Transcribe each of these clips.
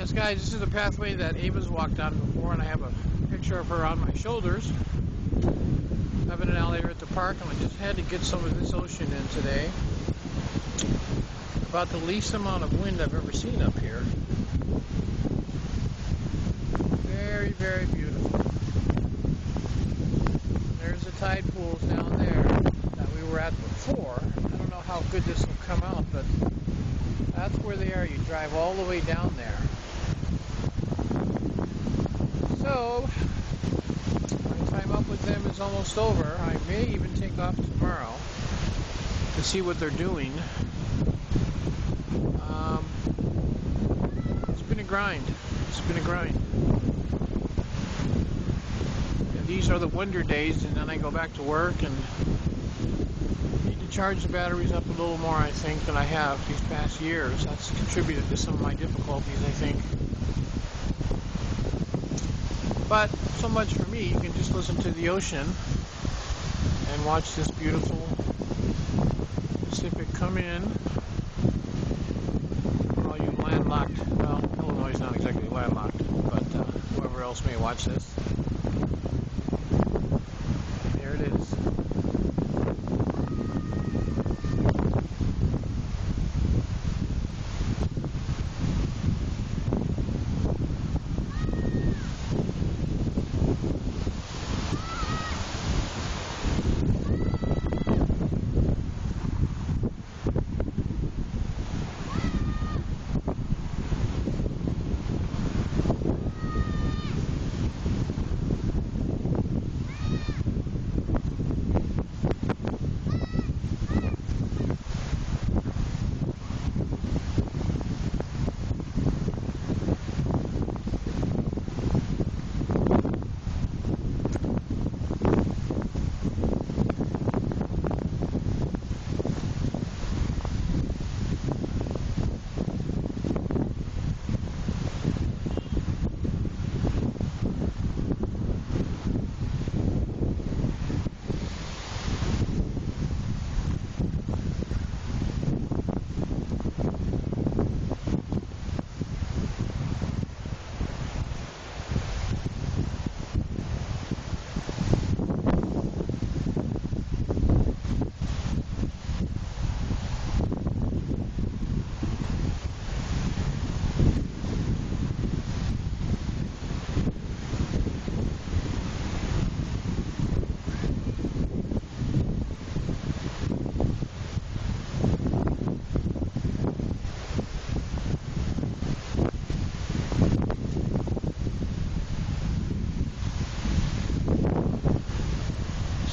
Yes, guys, this is the pathway that Ava's walked on before, and I have a picture of her on my shoulders. I've been out there at the park, and I just had to get some of this ocean in today. About the least amount of wind I've ever seen up here. Very, very beautiful. There's the tide pools down there that we were at before. I don't know how good this will come out, but that's where they are. You drive all the way down there. So, my time up with them is almost over. I may even take off tomorrow to see what they're doing. It's been a grind. It's been a grind. And these are the winter days, and then I go back to work and need to charge the batteries up a little more, I think, than I have these past years. That's contributed to some of my difficulties, I think. But so much for me. You can just listen to the ocean and watch this beautiful Pacific come in. For all you landlocked, well, Illinois is not exactly landlocked, but whoever else may watch this. There it is.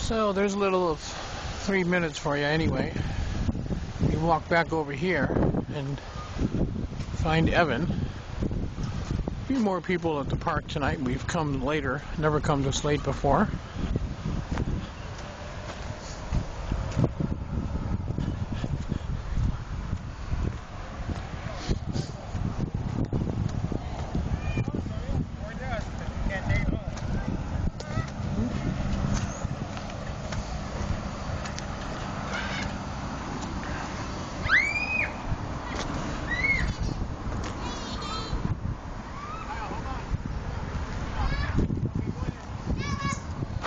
So there's a little of 3 minutes for you anyway. You walk back over here and find Evan. A few more people at the park tonight. We've come later, never come this late before.